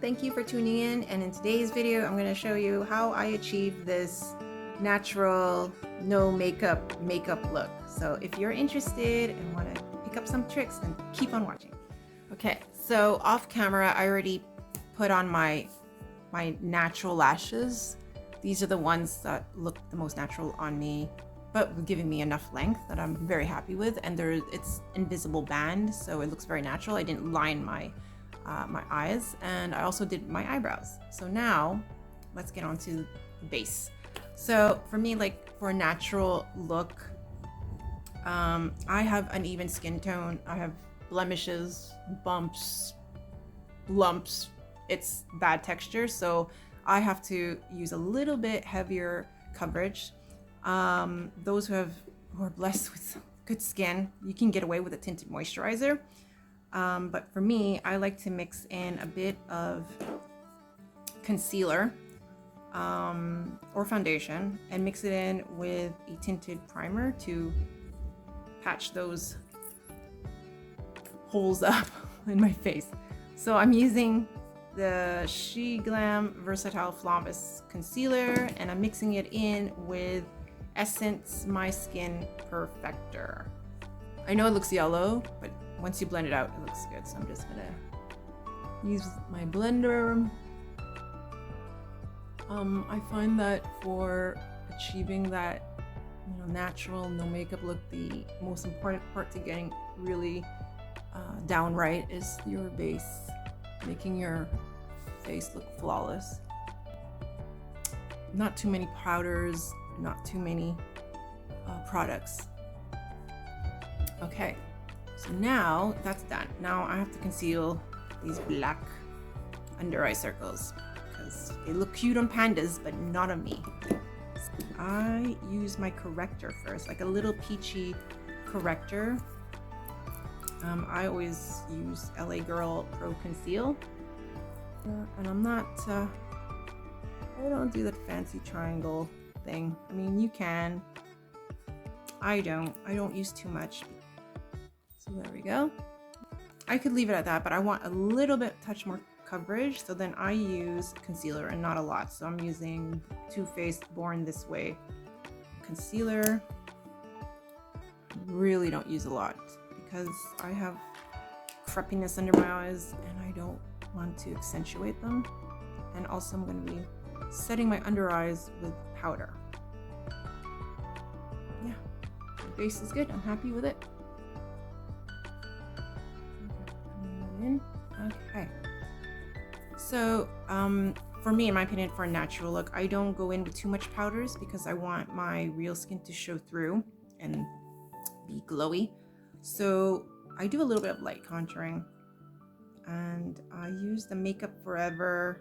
thank you for tuning in, and in today's video I'm going to show you how I achieve this natural no makeup look. So if you're interested and want to pick up some tricks, then keep on watching. Okay, so off camera I already put on my natural lashes. These are the ones that look the most natural on me, but giving me enough length that I'm very happy with, and it's invisible band, so it looks very natural. I didn't line my eyes, and I also did my eyebrows. So now let's get on to the base. So for me, like for a natural look, I have uneven skin tone. I have blemishes, bumps, lumps. It's bad texture, so I have to use a little bit heavier coverage. Those who are blessed with good skin, you can get away with a tinted moisturizer. But for me, I like to mix in a bit of concealer or foundation and mix it in with a tinted primer to patch those holes up in my face. So I'm using the SHEGLAM Versatill Flawless concealer, and I'm mixing it in with Essence MYSKIN Perfector. I know it looks yellow, but once you blend it out, it looks good. So I'm just gonna use my blender. I find that for achieving that, natural, no makeup look, the most important part to getting really down right is your base, making your face look flawless. Not too many powders, not too many products. Okay, so now that's done. Now I have to conceal these black under eye circles because they look cute on pandas, but not on me. I use my corrector first, like a little peachy corrector. I always use LA Girl Pro Conceal, and I'm not, I don't do that fancy triangle thing. I mean, you can. I don't use too much. So there we go. I could leave it at that, but I want a little bit touch more coverage, so then I use concealer and not a lot. So I'm using Too Faced Born This Way concealer. Really don't use a lot because I have crepiness under my eyes and I don't want to accentuate them. And also I'm going to be setting my under eyes with powder. Yeah, the base is good. I'm happy with it. Okay, so for me, in my opinion, for a natural look, I don't go in with too much powders because I want my real skin to show through and be glowy. So I do a little bit of light contouring, and I use the Makeup Forever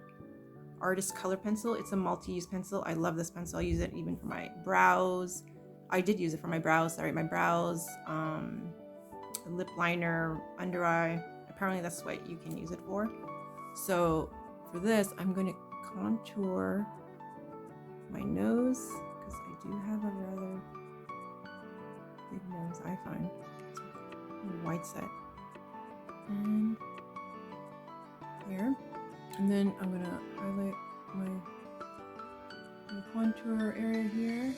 Artist Color Pencil. It's a multi-use pencil. I love this pencil. I use it even for my brows. I did use it for my brows, my brows, lip liner, under eye. Apparently that's what you can use it for. So for this, I'm going to contour my nose because I do have a rather big nose, I find. It's a wide set. And here. And then I'm going to highlight my contour area here.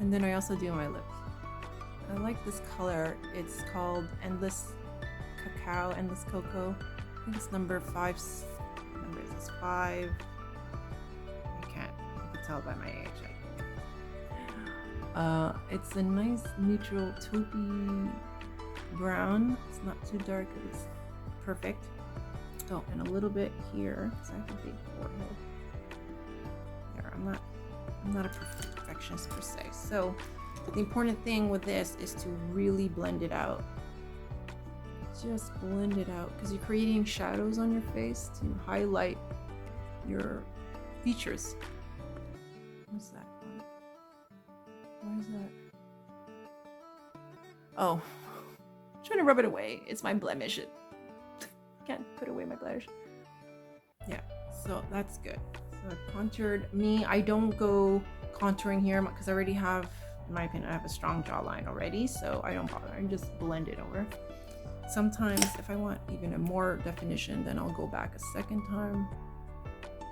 And then I also do my lips. I like this color. It's called Endless Cacao, Endless Cocoa. I think it's number 5. Number is this 5? I can tell by my age. It's a nice neutral taupey brown. It's not too dark. It's perfect. Oh, and a little bit here because I have a big forehead. There, I'm not a perfectionist per se. So the important thing with this is to really blend it out. Just blend it out because you're creating shadows on your face to highlight your features. What's that one? Why is that? Oh, I'm trying to rub it away. It's my blemish. Can't put away my blemish. Yeah, so that's good. So I've contoured. I don't go contouring here because I already have, in my opinion, I have a strong jawline already, so I don't bother. I just blend it over. Sometimes if I want even a more definition, then I'll go back a second time,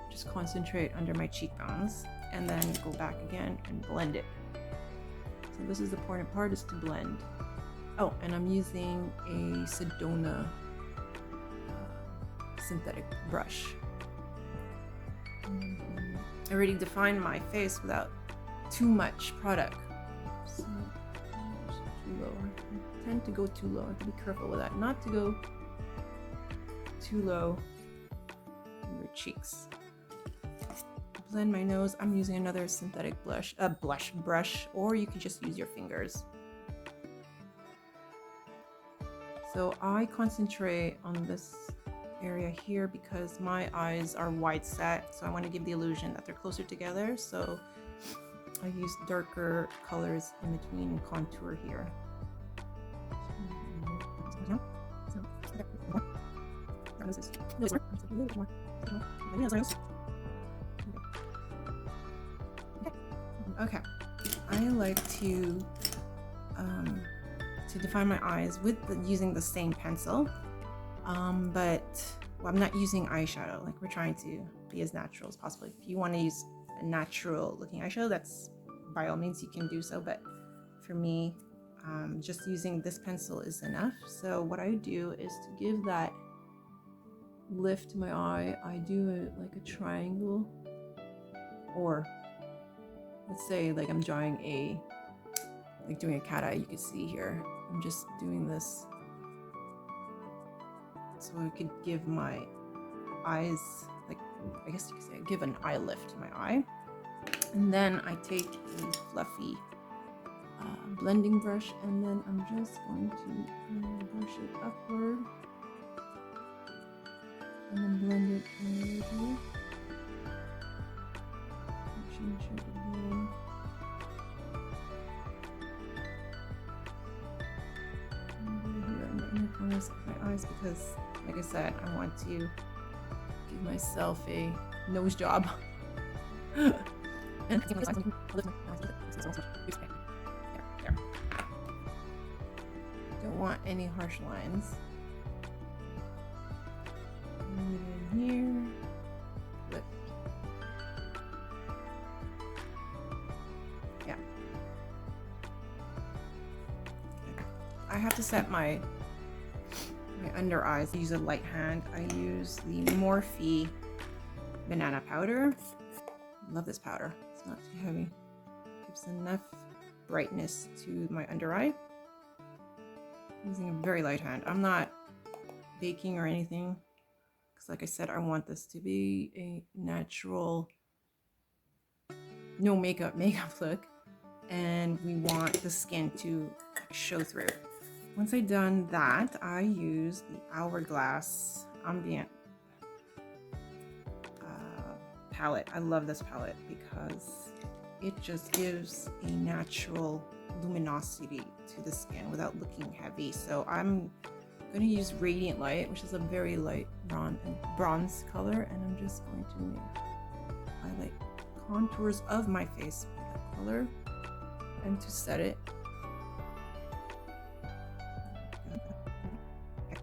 just concentrate under my cheekbones, and then go back again and blend it. So this is the important part, is to blend. Oh, and I'm using a SEDONA synthetic brush. I already defined my face without too much product. So too low. I tend to go too low. I have to be careful with that. Not to go too low in your cheeks. Blend my nose. I'm using another synthetic brush, or you can just use your fingers. So I concentrate on this area here because my eyes are wide set, so I want to give the illusion that they're closer together. So I use darker colors in between and contour here. Okay, I like to define my eyes with using the same pencil, but I'm not using eyeshadow. Like, we're trying to be as natural as possible. If you want to use a natural looking eyeshadow, that's by all means you can do so, but for me, just using this pencil is enough. So what I do is to give that lift to my eye, I do like a triangle, or let's say like I'm drawing doing a cat eye. You can see here I'm just doing this so I could give my eyes, like, I guess you could say, give an eye lift to my eye. And then I take a fluffy blending brush, and then I'm just going to brush it upward and then blend it over here. Change it again. Over here in the inner corners of my eyes, because, like I said, I want to give myself a nose job. And there. Don't want any harsh lines. Move it in here. Lift. Yeah. I have to set my under eyes. I use a light hand. I use the MORPHE banana powder. Love this powder. It's not too heavy. Gives enough brightness to my under eye. Using a very light hand. I'm not baking or anything, because like I said, I want this to be a natural, no makeup look, and we want the skin to show through. Once I've done that, I use the Hourglass Ambient palette. I love this palette because it just gives a natural luminosity to the skin without looking heavy. So I'm going to use Radiant Light, which is a very light bronze color, and I'm just going to highlight contours of my face with that color, and to set it.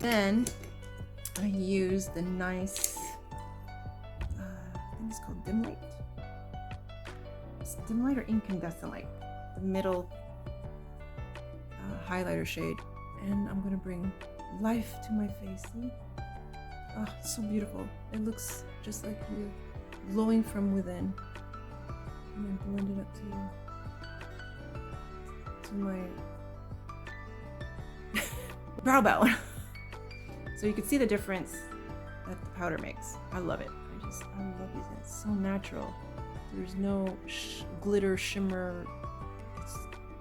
Then I use the nice, I think it's called dim light. It's dim light or incandescent light, the middle highlighter shade, and I'm gonna bring life to my face. See? Oh, it's so beautiful. It looks just like you're glowing from within. And then blend it up to my brow bone. So you can see the difference that the powder makes. I love it. I love these. It's so natural. There's no glitter, shimmer.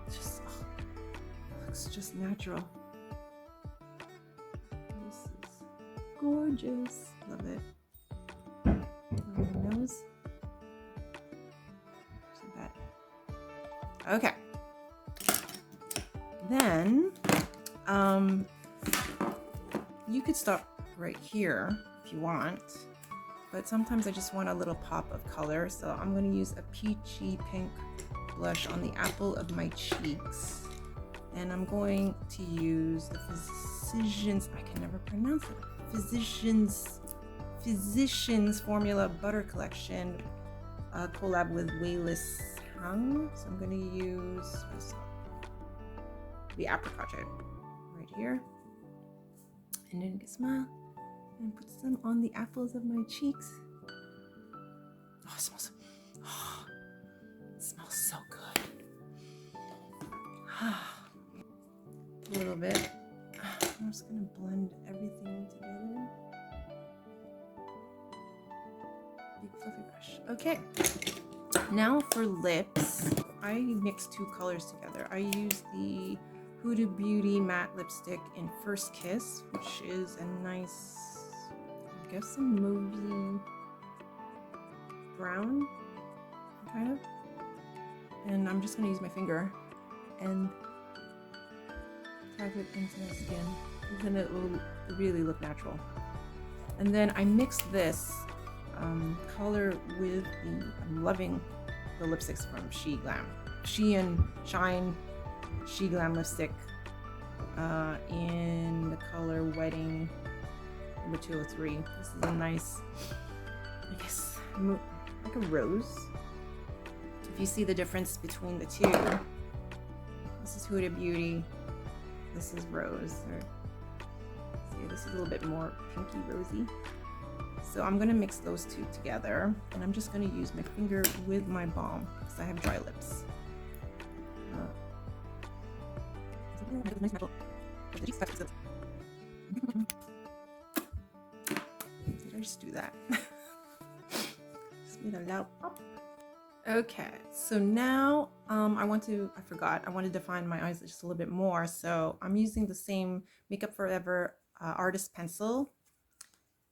It's just, it looks just natural. This is gorgeous. Love it. On my nose. Okay. Then, you could stop right here if you want, but sometimes I just want a little pop of color, so I'm going to use a peachy pink blush on the apple of my cheeks, and I'm going to use the Physicians, I can never pronounce it. Physicians Formula Butter Collection, collab with Wayless Hung. So I'm gonna use the apricot right here, and then smile and put some on the apples of my cheeks. Oh, it smells, oh, it smells so good. A little bit. I'm just gonna blend everything together. Big fluffy brush. Okay. Now for lips, I mix two colors together. I use the Huda Beauty matte lipstick in First Kiss, which is a nice, I guess, a mauvey brown, kind of. And I'm just gonna use my finger and tap it into my skin, and then it will really look natural. And then I mix this color with the, I'm loving the lipsticks from SHEGLAM. SHEIN SHEGLAM lipstick in the color Wedding number 203. This is a nice, I guess, like a rose. If you see the difference between the two, this is Huda Beauty, this is Rose. Or, see, this is a little bit more pinky rosy. So I'm gonna mix those two together, and I'm just gonna use my finger with my balm because I have dry lips. Did I just do that? Just made a loud pop. Okay, so now I want to define my eyes just a little bit more. So I'm using the same Makeup Forever Artist pencil,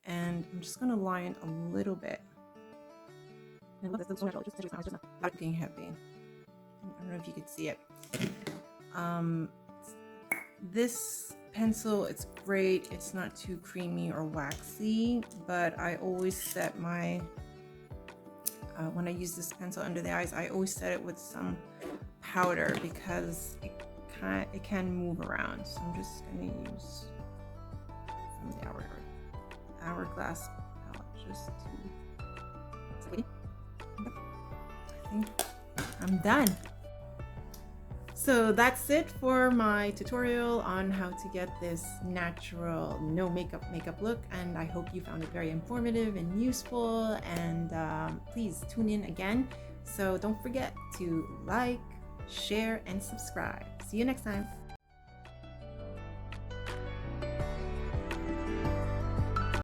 and I'm just gonna line a little bit. I love this, it's so natural. It's just not looking heavy. I don't know if you could see it. This pencil, it's great. It's not too creamy or waxy, but I always set my when I use this pencil under the eyes, I always set it with some powder because it can move around. So I'm just gonna use from the Hourglass palette just to. I think I'm done. So that's it for my tutorial on how to get this natural, no makeup look, and I hope you found it very informative and useful, and please tune in again. So don't forget to like, share, and subscribe. See you next time.